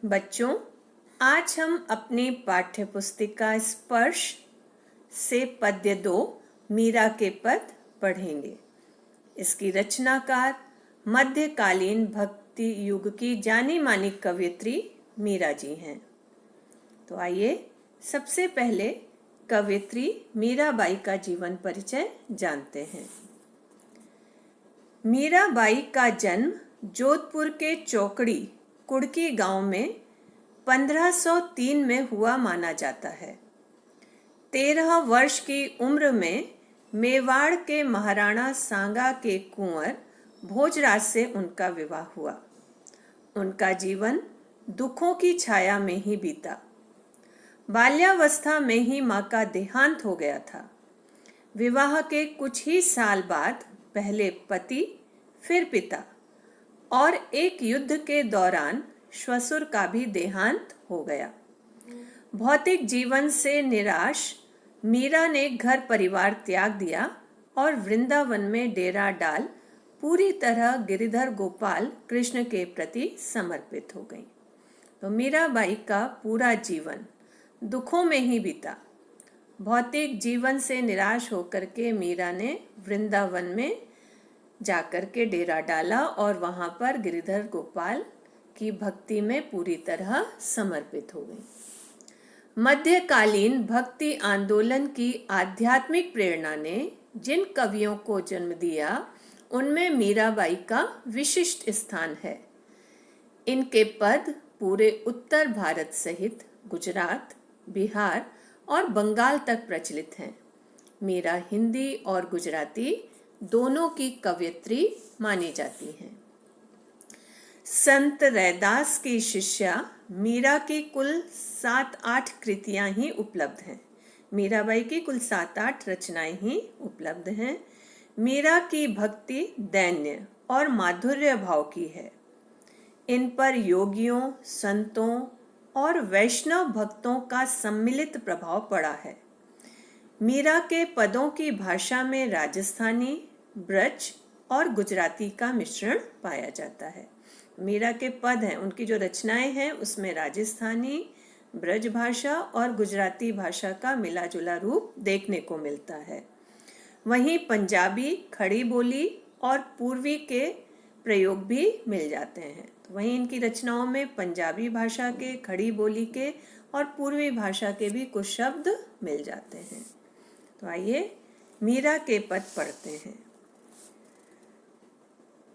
बच्चों, आज हम अपनी पाठ्य पुस्तिका स्पर्श से पद्य 2 मीरा के पद पढ़ेंगे। इसकी रचनाकार मध्यकालीन भक्ति युग की जानी मानी कवयित्री मीरा जी हैं। तो आइए सबसे पहले कवयित्री मीराबाई का जीवन परिचय जानते हैं। मीराबाई का जन्म जोधपुर के चौकड़ी कुड़की गांव में 1503 में हुआ माना जाता है। 13 वर्ष की उम्र में मेवाड़ के महाराणा सांगा के कुंवर भोजराज से उनका विवाह हुआ। उनका जीवन दुखों की छाया में ही बीता। बाल्यावस्था में ही मां का देहांत हो गया था। विवाह के कुछ ही साल बाद पहले पति, फिर पिता और एक युद्ध के दौरान श्वशुर का भी देहांत हो गया। भौतिक जीवन से निराश मीरा ने घर परिवार त्याग दिया और वृंदावन में डेरा डाल पूरी तरह गिरिधर गोपाल कृष्ण के प्रति समर्पित हो गई। तो मीराबाई का पूरा जीवन दुखों में ही बीता। भौतिक जीवन से निराश होकर के मीरा ने वृंदावन में जाकर के डेरा डाला और वहां पर गिरिधर गोपाल की भक्ति में पूरी तरह समर्पित हो गई। मध्यकालीन भक्ति आंदोलन की आध्यात्मिक प्रेरणा ने जिन कवियों को जन्म दिया उनमें मीराबाई का विशिष्ट स्थान है। इनके पद पूरे उत्तर भारत सहित गुजरात, बिहार और बंगाल तक प्रचलित हैं। मीरा हिंदी और गुजराती दोनों की कवयित्री मानी जाती हैं। संत रैदास की शिष्या मीरा की कुल 7-8 कृतियां ही उपलब्ध हैं। मीराबाई की कुल 7-8 रचनाएं ही उपलब्ध हैं। मीरा की भक्ति दैन्य और माधुर्य भाव की है। इन पर योगियों, संतों और वैष्णव भक्तों का सम्मिलित प्रभाव पड़ा है। मीरा के पदों की भाषा में राजस्थानी, ब्रज और गुजराती का मिश्रण पाया जाता है। मीरा के पद हैं, उनकी जो रचनाएं हैं उसमें राजस्थानी, ब्रज भाषा और गुजराती भाषा का मिला जुला रूप देखने को मिलता है। वहीं पंजाबी, खड़ी बोली और पूर्वी के प्रयोग भी मिल जाते हैं। तो वहीं इनकी रचनाओं में पंजाबी भाषा के, खड़ी बोली के और पूर्वी भाषा के भी कुछ शब्द मिल जाते हैं। तो आइए मीरा के पद पढ़ते हैं।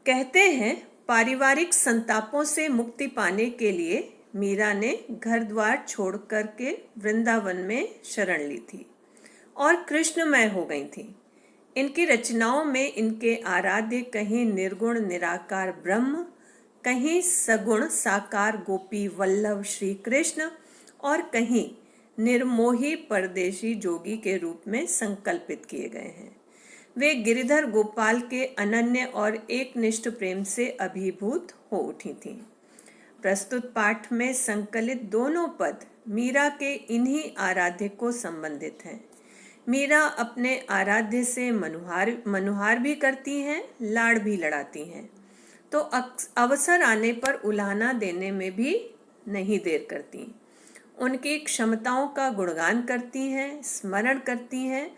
कहते हैं, पारिवारिक संतापों से मुक्ति पाने के लिए मीरा ने घर द्वार छोड़ कर के वृंदावन में शरण ली थी और कृष्णमय हो गई थी। इनकी रचनाओं में इनके आराध्य कहीं निर्गुण निराकार ब्रह्म, कहीं सगुण साकार गोपी वल्लभ श्री कृष्ण और कहीं निर्मोही परदेशी जोगी के रूप में संकल्पित किए गए हैं। वे गिरिधर गोपाल के अनन्य और एकनिष्ठ प्रेम से अभिभूत हो उठी थीं। प्रस्तुत पाठ में संकलित दोनों पद मीरा के इन्हीं आराध्य को संबंधित हैं। मीरा अपने आराध्य से मनुहार भी करती हैं, लाड़ भी लड़ाती हैं, तो अवसर आने पर उलाहना देने में भी नहीं देर करती। उनकी क्षमताओं का गुणगान करती हैं, स्मरण करती हैं,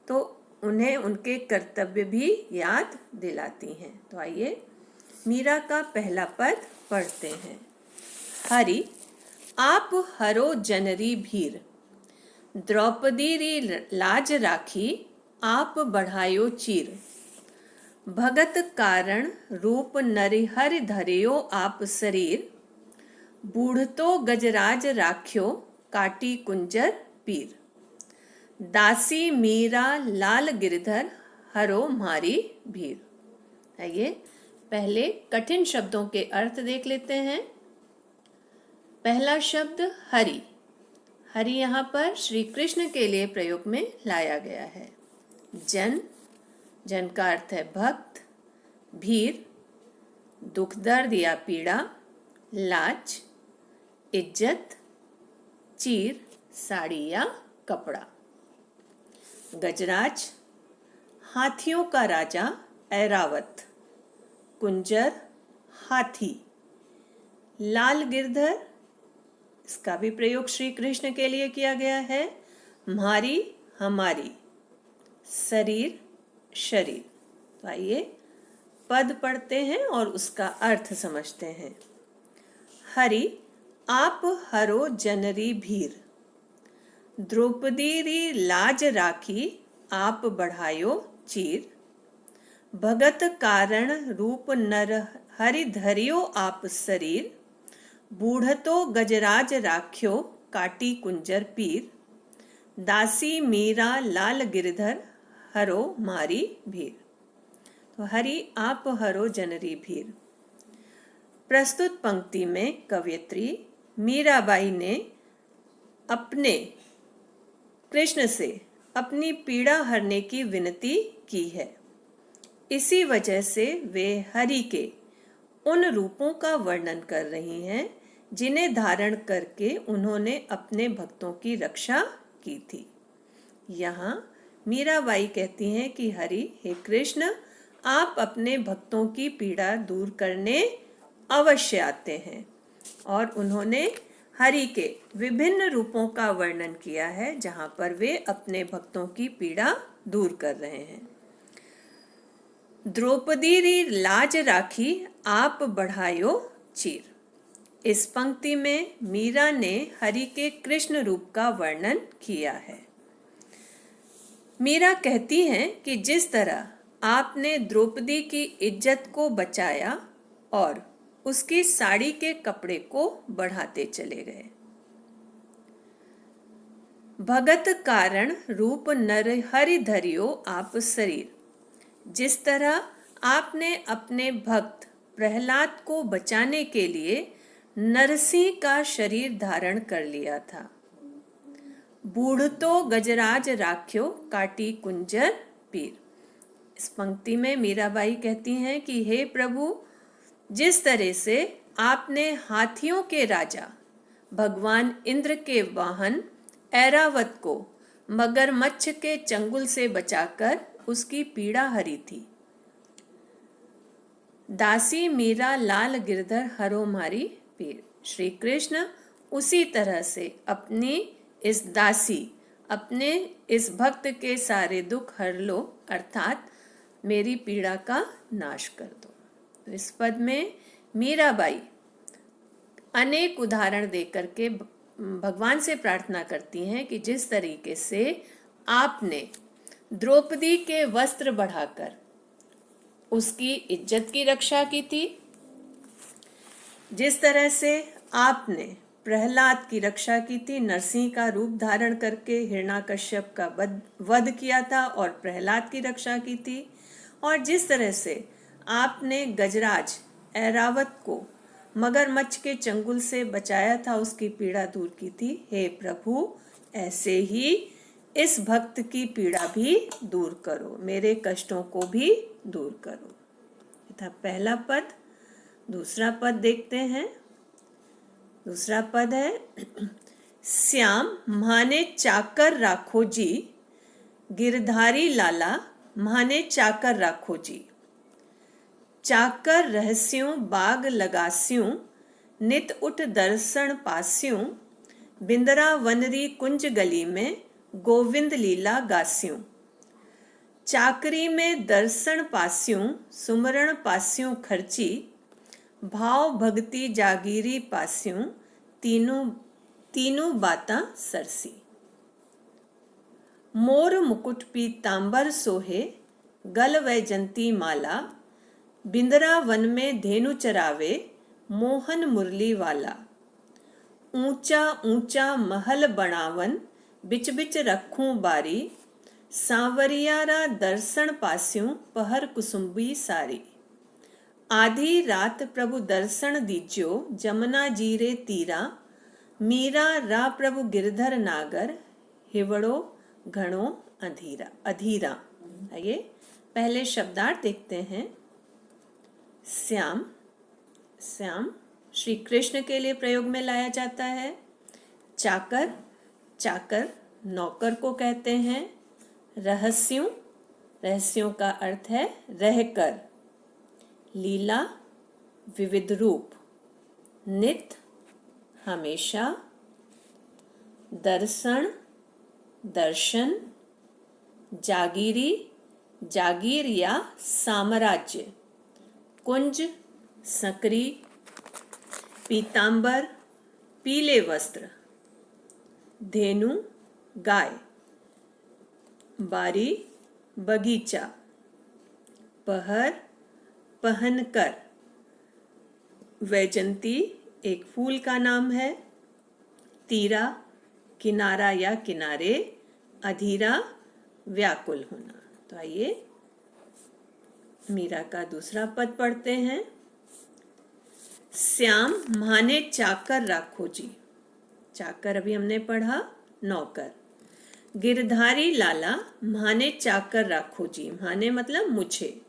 तो उन्हें उनके कर्तव्य भी याद दिलाती हैं। तो आइए मीरा का पहला पद पढ़ते हैं। हरि आप हरो जनरी भीर, द्रौपदी री लाज राखी, आप बढ़ायो चीर। भगत कारण रूप नरिहर धरियो आप शरीर, बूढ़तो गजराज राख्यो काटी कुंजर पीर। दासी मीरा लाल गिरधर हरो मारी भीर। आइए पहले कठिन शब्दों के अर्थ देख लेते हैं। पहला शब्द हरि। हरि यहाँ पर श्री कृष्ण के लिए प्रयोग में लाया गया है। जन, जन का अर्थ है भक्त। भीर, दुख दर्द या पीड़ा। लाज, इज्जत। चीर, साड़ी या कपड़ा। गजराज, हाथियों का राजा ऐरावत। कुंजर, हाथी। लाल गिरधर, इसका भी प्रयोग श्री कृष्ण के लिए किया गया है। म्हारी हमारी, शरीर शरीर। तो आइए पद पढ़ते हैं और उसका अर्थ समझते हैं। हरि आप हरो जनरी भीर, द्रौपदी री लाज राखी आप बढ़ायो चीर। भगत कारण रूप नर हरि धरियो आप शरीर, बूढ़तो गजराज राख्यो काटी कुंजर पीर। दासी मीरा लाल गिरधर हरो मारी भीर। तो हरि आप हरो जनरी भीर। प्रस्तुत पंक्ति में कवयित्री मीराबाई ने अपने कृष्ण से अपनी पीड़ा हरने की विनती की है। इसी वजह से वे हरि के उन रूपों का वर्णन कर रही हैं जिन्हें धारण करके उन्होंने अपने भक्तों की रक्षा की थी। यहाँ मीराबाई कहती हैं कि हरि हे कृष्ण, आप अपने भक्तों की पीड़ा दूर करने अवश्य आते हैं। और उन्होंने हरि के विभिन्न रूपों का वर्णन किया है जहाँ पर वे अपने भक्तों की पीड़ा दूर कर रहे हैं। द्रौपदी री लाज राखी आप बढ़ायो चीर। इस पंक्ति में मीरा ने हरि के कृष्ण रूप का वर्णन किया है। मीरा कहती हैं कि जिस तरह आपने द्रौपदी की इज्जत को बचाया और उसकी साड़ी के कपड़े को बढ़ाते चले गए। भगत कारण रूप नर हरि धरियो आप शरीर। जिस तरह आपने अपने भक्त प्रहलाद को बचाने के लिए नरसिंह का शरीर धारण कर लिया था। बूढ़तो गजराज राख्यो काटी कुंजर पीर। इस पंक्ति में मीराबाई कहती हैं कि हे प्रभु, जिस तरह से आपने हाथियों के राजा भगवान इंद्र के वाहन ऐरावत को मगरमच्छ के चंगुल से बचाकर उसकी पीड़ा हरी थी। दासी मीरा लाल गिरधर हरो मारी पीर। श्री कृष्ण उसी तरह से अपनी इस दासी, अपने इस भक्त के सारे दुख हर लो, अर्थात मेरी पीड़ा का नाश कर दो। तो इस पद में मीराबाई अनेक उदाहरण देकर के भगवान से प्रार्थना करती हैं कि जिस तरीके से आपने द्रौपदी के वस्त्र बढ़ाकर उसकी इज्जत की रक्षा की थी, जिस तरह से आपने प्रहलाद की रक्षा की थी, नरसिंह का रूप धारण करके हिरण्याकश्यप का वध किया था और प्रहलाद की रक्षा की थी, और जिस तरह से आपने गजराज ऐरावत को मगरमच्छ के चंगुल से बचाया था, उसकी पीड़ा दूर की थी। हे प्रभु, ऐसे ही इस भक्त की पीड़ा भी दूर करो, मेरे कष्टों को भी दूर करो। था पहला पद। दूसरा पद देखते हैं। दूसरा पद है श्याम म्हाने चाकर राखो जी, गिरधारी लाला म्हाने चाकर राखो जी। चाकर रहस्यों बाग लगास्यों, नित उठ दर्शन पास्यों। बिंदरा वनरी कुंज गली में गोविंद लीला गास्यों। चाकरी में दर्शन पास्यों, सुमरण पास्यों खर्ची। भाव भक्ति जागीरी पास्यों, तीनों बातां सरसी। मोर मुकुट पीतांबर सोहे, गल वैजंती माला। बिंदरा वन में धेनु चरावे, मोहन मुरली वाला। ऊंचा ऊंचा महल बनावन, बिच बिच रखूं बारी। सांवरियारा दर्शन पास्यों, पहर कुसुम्बी सारी। आधी रात प्रभु दर्शन दीज्यो, जमुना जीरे तीरा। मीरा रा प्रभु गिरधर नागर, हिवड़ो घणो अधीरा। आइए पहले शब्दार्थ देखते हैं। श्याम, श्याम श्री कृष्ण के लिए प्रयोग में लाया जाता है। चाकर, चाकर नौकर को कहते हैं। रहस्यों, रहस्यों का अर्थ है रहकर। लीला विविध रूप। नित हमेशा, दर्शन, दर्शन, जागीरी, जागीर या साम्राज्य, कुंज, सकरी, पीतांबर, पीले वस्त्र, धेनु, गाय, बारी, बगीचा, पहर, पहनकर, वैजंती एक फूल का नाम है, तीरा, किनारा या किनारे, अधीरा, व्याकुल होना। तो आइए मीरा का दूसरा पद पढ़ते हैं। श्याम माने चाकर राखो जी, चाकर अभी हमने पढ़ा नौकर। गिरधारी लाला माने चाकर राखो जी, माने मतलब मुझे।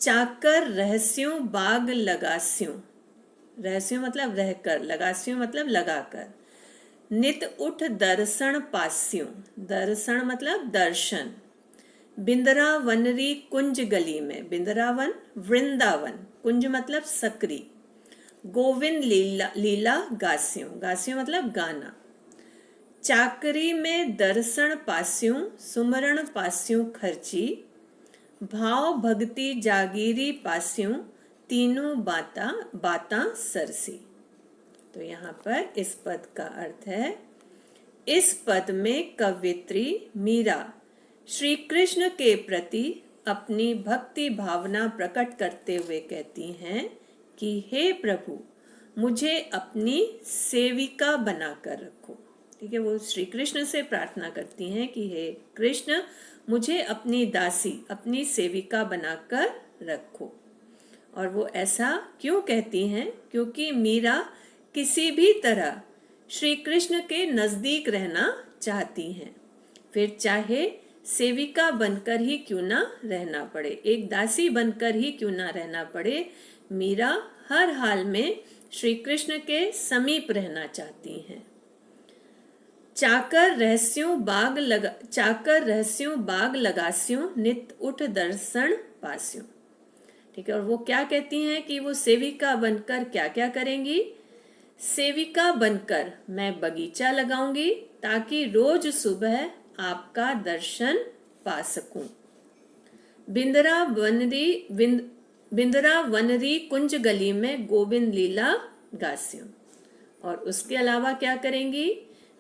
चाकर रहस्यों बाग लगास्यों, रहस्यों मतलब रहकर, लगास्यों मतलब लगाकर। नित उठ दर्शन पास्यों, दर्शन मतलब दर्शन। बिंद्रावनरी कुंज गली में, बिंद्रावन वृंदावन, कुंज मतलब सकरी। गोविंद लीला लीला गास्यों, गास्यों मतलब गाना। चाकरी में दर्शन पास्यों, सुमरण पास्यों खर्ची। भाव भक्ति जागीरी पास्यों, तीनों बाता बाता सरसी। तो यहाँ पर इस पद का अर्थ है, इस पद में कवयित्री मीरा श्री कृष्ण के प्रति अपनी भक्ति भावना प्रकट करते हुए कहती हैं कि हे प्रभु, मुझे अपनी सेविका बनाकर रखो। ठीक है, वो श्री कृष्ण से प्रार्थना करती हैं कि हे कृष्ण, मुझे अपनी दासी, अपनी सेविका बनाकर रखो। और वो ऐसा क्यों कहती हैं? क्योंकि मीरा किसी भी तरह श्री कृष्ण के नजदीक रहना चाहती हैं, फिर चाहे सेविका बनकर ही क्यों ना रहना पड़े, एक दासी बनकर ही क्यों ना रहना पड़े, मीरा हर हाल में श्री कृष्ण के समीप रहना चाहती हैं। चाकर रहस्यों बाग लगास्यों, नित उठ दर्शन पास्यों। ठीक है, और वो क्या कहती हैं कि वो सेविका बनकर क्या क्या करेंगी? सेविका बनकर मैं बगीचा लगाऊंगी ताकि रोज सुबह आपका दर्शन पा सकूं। बिंद्रावनरी कुंज गली में गोविंद लीला गास्यों। और उसके अलावा क्या करेंगी?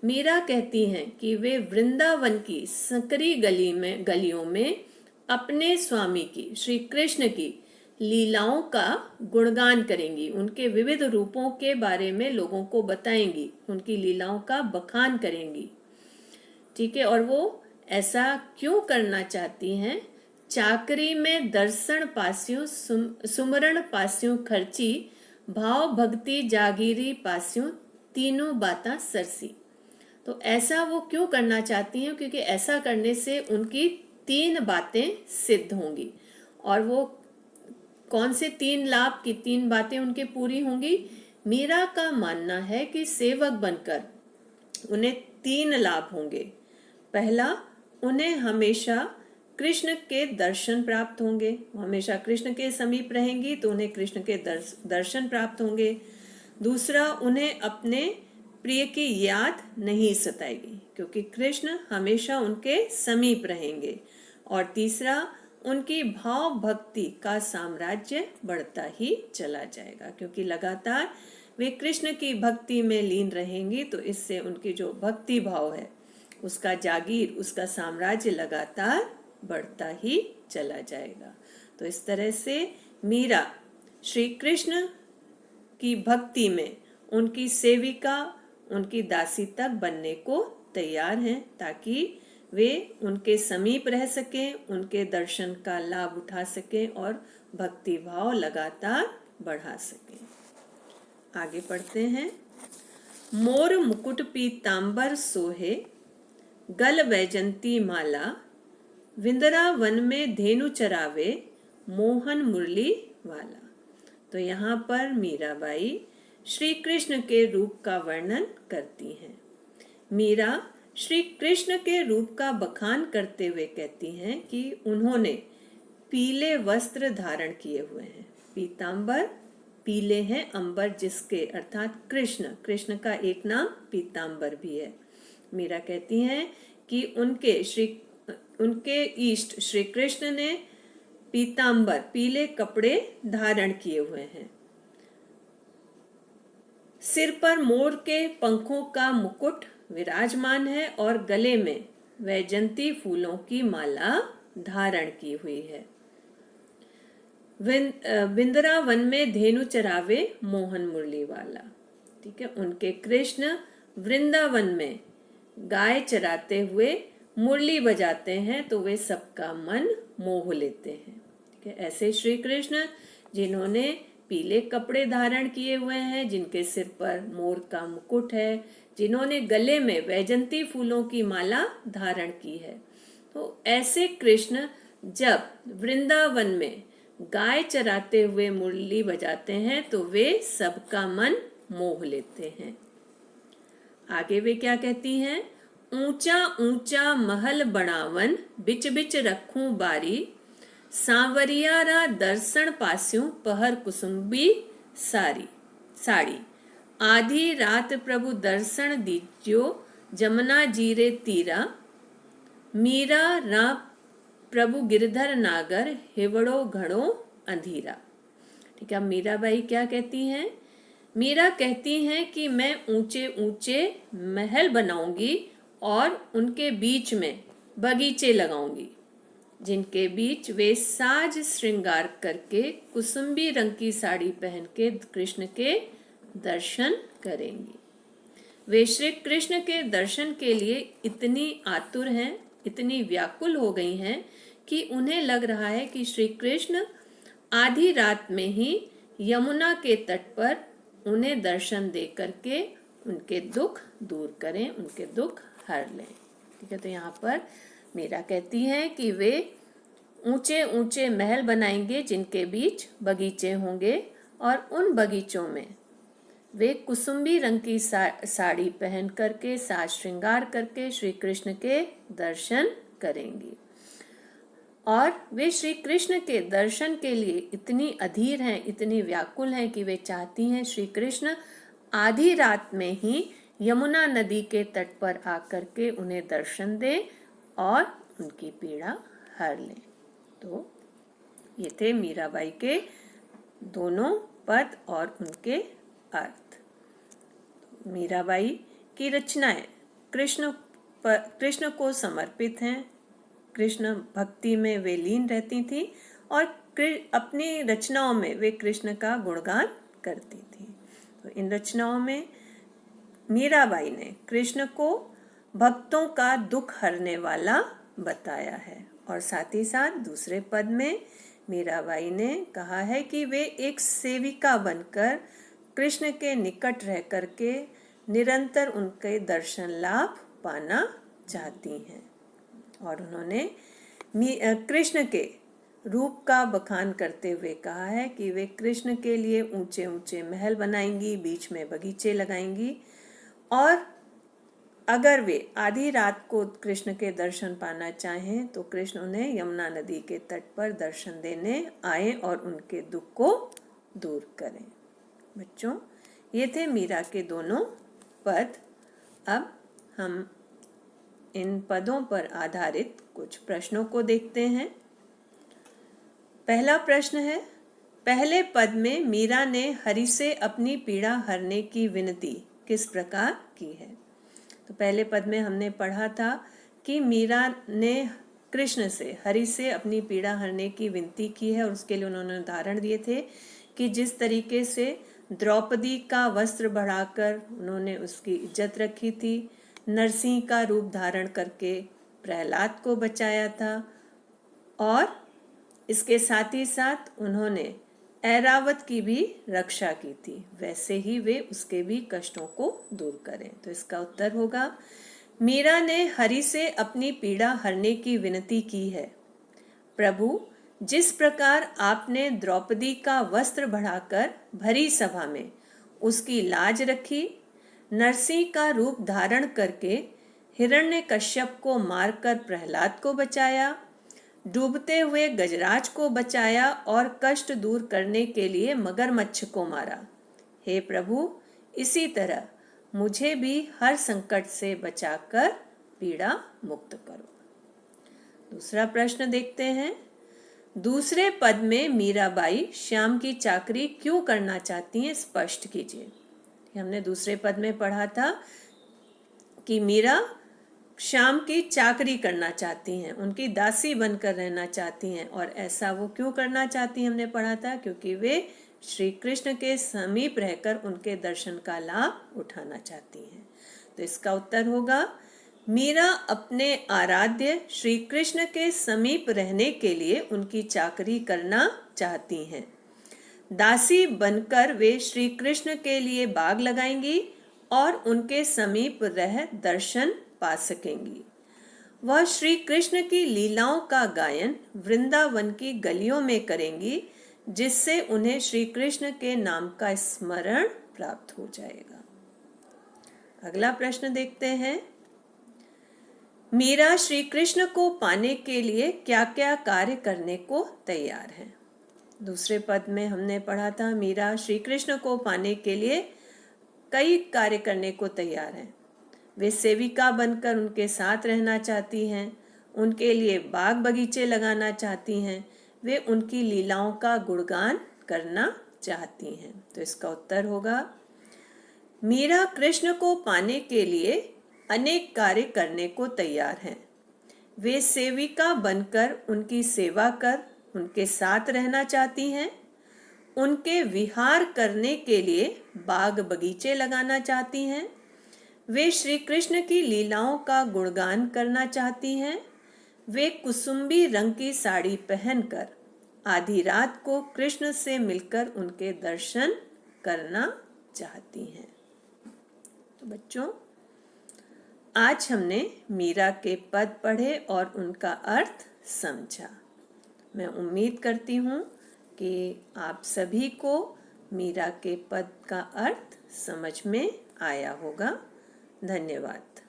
मीरा कहती हैं कि वे वृंदावन की सकरी गलियों में अपने स्वामी की, श्री कृष्ण की लीलाओं का गुणगान करेंगी, उनके विविध रूपों के बारे में लोगों को बताएंगी, उनकी लीलाओं का बखान करेंगी। ठीक है, और वो ऐसा क्यों करना चाहती हैं? चाकरी में दर्शन पास्यों, सुमरण पास्यों खर्ची। भाव भक्ति जागीरी पास्यों, तीनों बाता सरसी। तो ऐसा वो क्यों करना चाहती हैं? क्योंकि ऐसा करने से उनकी 3 बातें सिद्ध होंगी। और वो कौन से 3 लाभ की 3 बातें उनके पूरी होंगी? मीरा का मानना है कि सेवक बनकर उन्हें 3 लाभ होंगे। पहला, उन्हें हमेशा कृष्ण के दर्शन प्राप्त होंगे, हमेशा कृष्ण के समीप रहेंगी तो उन्हें कृष्ण के दर्शन प्राप्त होंगे। दूसरा, उन्हें अपने प्रिय की याद नहीं सताएगी क्योंकि कृष्ण हमेशा उनके समीप रहेंगे। और तीसरा, उनकी भाव भक्ति का साम्राज्य बढ़ता ही चला जाएगा क्योंकि लगातार वे कृष्ण की भक्ति में लीन रहेंगी, तो इससे उनकी जो भक्ति भाव है उसका जागीर, उसका साम्राज्य लगातार बढ़ता ही चला जाएगा। तो इस तरह से मीरा श्री कृष्ण की भक्ति में उनकी सेविका, उनकी दासी तक बनने को तैयार हैं ताकि वे उनके समीप रह सकें, उनके दर्शन का लाभ उठा सकें और भक्ति भाव लगातार बढ़ा सकें। आगे पढ़ते हैं। मोर मुकुट पीतांबर सोहे, गल वैजंती माला। विंद्रावन में धेनु चरावे, मोहन मुरली वाला। तो यहाँ पर मीराबाई श्री कृष्ण के रूप का वर्णन करती हैं। मीरा श्री कृष्ण के रूप का बखान करते हुए कहती हैं कि उन्होंने पीले वस्त्र धारण किए हुए हैं। पीतांबर पीले हैं अंबर जिसके, अर्थात कृष्ण। कृष्ण का एक नाम पीतांबर भी है। मीरा कहती हैं कि उनके इष्ट श्री कृष्ण ने पीतांबर पीले कपड़े धारण किए हुए हैं। सिर पर मोर के पंखों का मुकुट विराजमान है और गले में वैजंती फूलों की माला धारण की हुई है। वृंदावन में धेनु चरावे मोहन मुरली वाला। ठीक है, उनके कृष्ण वृंदावन में गाय चराते हुए मुरली बजाते हैं तो वे सबका मन मोह लेते हैं। ठीक है, ऐसे श्री कृष्ण जिन्होंने पीले कपड़े धारण किए हुए हैं, जिनके सिर पर मोर का मुकुट है, जिन्होंने गले में वैजंती फूलों की माला धारण की है, तो ऐसे कृष्ण जब वृंदावन में गाय चराते हुए मुरली बजाते हैं तो वे सबका मन मोह लेते हैं। आगे वे क्या कहती हैं? ऊंचा ऊंचा महल बनावन, बिच बिच रखूं बारी, सांवरियारा दर्शन पास्यूं पहर कुसुम्बी साड़ी। आधी रात प्रभु दर्शन दीज्यो, जमुना जीरे तीरा, मीरा रा प्रभु गिरधर नागर, हिवड़ो घड़ो अंधीरा। ठीक है, मीराबाई क्या कहती हैं? मीरा कहती हैं कि मैं ऊंचे ऊंचे महल बनाऊंगी और उनके बीच में बगीचे लगाऊंगी, जिनके बीच वे साज श्रृंगार करके कुसुम्बी रंग की साड़ी पहन के कृष्ण के दर्शन करेंगी। वे श्री कृष्ण के दर्शन के लिए इतनी आतुर हैं, इतनी व्याकुल हो गई हैं कि उन्हें लग रहा है कि श्री कृष्ण आधी रात में ही यमुना के तट पर उन्हें दर्शन दे करके उनके दुख दूर करें, उनके दुख हर लें। ठीक है, तो यहाँ पर मीरा कहती हैं कि वे ऊंचे ऊंचे महल बनाएंगे जिनके बीच बगीचे होंगे और उन बगीचों में वे कुसुम्बी रंग की साड़ी पहन करके साज श्रृंगार करके श्री कृष्ण के दर्शन करेंगी। और वे श्री कृष्ण के दर्शन के लिए इतनी अधीर हैं, इतनी व्याकुल हैं कि वे चाहती हैं श्री कृष्ण आधी रात में ही यमुना नदी के तट पर आकर के उन्हें दर्शन दें और उनकी पीड़ा हर लें। तो ये थे मीराबाई के दोनों पद और उनके अर्थ। मीराबाई की रचनाएं कृष्ण को समर्पित हैं। कृष्ण भक्ति में वे लीन रहती थी और अपनी रचनाओं में वे कृष्ण का गुणगान करती थी। तो इन रचनाओं में मीराबाई ने कृष्ण को भक्तों का दुख हरने वाला बताया है और साथ ही साथ दूसरे पद में मीराबाई ने कहा है कि वे एक सेविका बनकर कृष्ण के निकट रह करके निरंतर उनके दर्शन लाभ पाना चाहती हैं। और उन्होंने कृष्ण के रूप का बखान करते हुए कहा है कि वे कृष्ण के लिए ऊंचे ऊंचे महल बनाएंगी, बीच में बगीचे लगाएंगी और अगर वे आधी रात को कृष्ण के दर्शन पाना चाहें तो कृष्ण उन्हें यमुना नदी के तट पर दर्शन देने आए और उनके दुख को दूर करें। बच्चों, ये थे मीरा के दोनों पद। अब हम इन पदों पर आधारित कुछ प्रश्नों को देखते हैं। पहला प्रश्न है, पहले पद में मीरा ने हरि से अपनी पीड़ा हरने की विनती किस प्रकार की है? तो पहले पद में हमने पढ़ा था कि मीरा ने कृष्ण से, हरि से अपनी पीड़ा हरने की विनती की है और उसके लिए उन्होंने उदाहरण दिए थे कि जिस तरीके से द्रौपदी का वस्त्र बढ़ाकर उन्होंने उसकी इज्जत रखी थी, नरसिंह का रूप धारण करके प्रहलाद को बचाया था और इसके साथ ही साथ उन्होंने ऐरावत की भी रक्षा की थी, वैसे ही वे उसके भी कष्टों को दूर करें। तो इसका उत्तर होगा, मीरा ने हरि से अपनी पीड़ा हरने की विनती की है। प्रभु, जिस प्रकार आपने द्रौपदी का वस्त्र बढ़ाकर भरी सभा में उसकी लाज रखी, नरसिंह का रूप धारण करके हिरण्यकश्यप को मारकर प्रहलाद को बचाया, डूबते हुए गजराज को बचाया और कष्ट दूर करने के लिए मगरमच्छ को मारा। हे प्रभु, इसी तरह मुझे भी हर संकट से बचाकर पीड़ा मुक्त करो। दूसरा प्रश्न देखते हैं। दूसरे पद में मीराबाई श्याम की चाकरी क्यों करना चाहती हैं, स्पष्ट कीजिए। हमने दूसरे पद में पढ़ा था कि मीरा श्याम की चाकरी करना चाहती हैं, उनकी दासी बनकर रहना चाहती हैं। और ऐसा वो क्यों करना चाहती हैं, हमने पढ़ा था क्योंकि वे श्री कृष्ण के समीप रहकर उनके दर्शन का लाभ उठाना चाहती हैं। तो इसका उत्तर होगा, मीरा अपने आराध्य श्री कृष्ण के समीप रहने के लिए उनकी चाकरी करना चाहती हैं। दासी बनकर वे श्री कृष्ण के लिए बाग लगाएंगी और उनके समीप रह दर्शन पा सकेंगी। वह श्री कृष्ण की लीलाओं का गायन वृंदावन की गलियों में करेंगी, जिससे उन्हें श्री कृष्ण के नाम का स्मरण प्राप्त हो जाएगा। अगला प्रश्न देखते हैं। मीरा श्री कृष्ण को पाने के लिए क्या क्या कार्य करने को तैयार है। दूसरे पद में हमने पढ़ा था मीरा श्री कृष्ण को पाने के लिए कई कार्य करने को तैयार है। वे सेविका बनकर उनके साथ रहना चाहती हैं, उनके लिए बाग बगीचे लगाना चाहती हैं, वे उनकी लीलाओं का गुणगान करना चाहती हैं। तो इसका उत्तर होगा, मीरा कृष्ण को पाने के लिए अनेक कार्य करने को तैयार हैं। वे सेविका बनकर उनकी सेवा कर उनके साथ रहना चाहती हैं, उनके विहार करने के लिए बाग बगीचे लगाना चाहती हैं, वे श्री कृष्ण की लीलाओं का गुणगान करना चाहती हैं, वे कुसुम्बी रंग की साड़ी पहनकर आधी रात को कृष्ण से मिलकर उनके दर्शन करना चाहती हैं। तो बच्चों, आज हमने मीरा के पद पढ़े और उनका अर्थ समझा। मैं उम्मीद करती हूँ कि आप सभी को मीरा के पद का अर्थ समझ में आया होगा। धन्यवाद।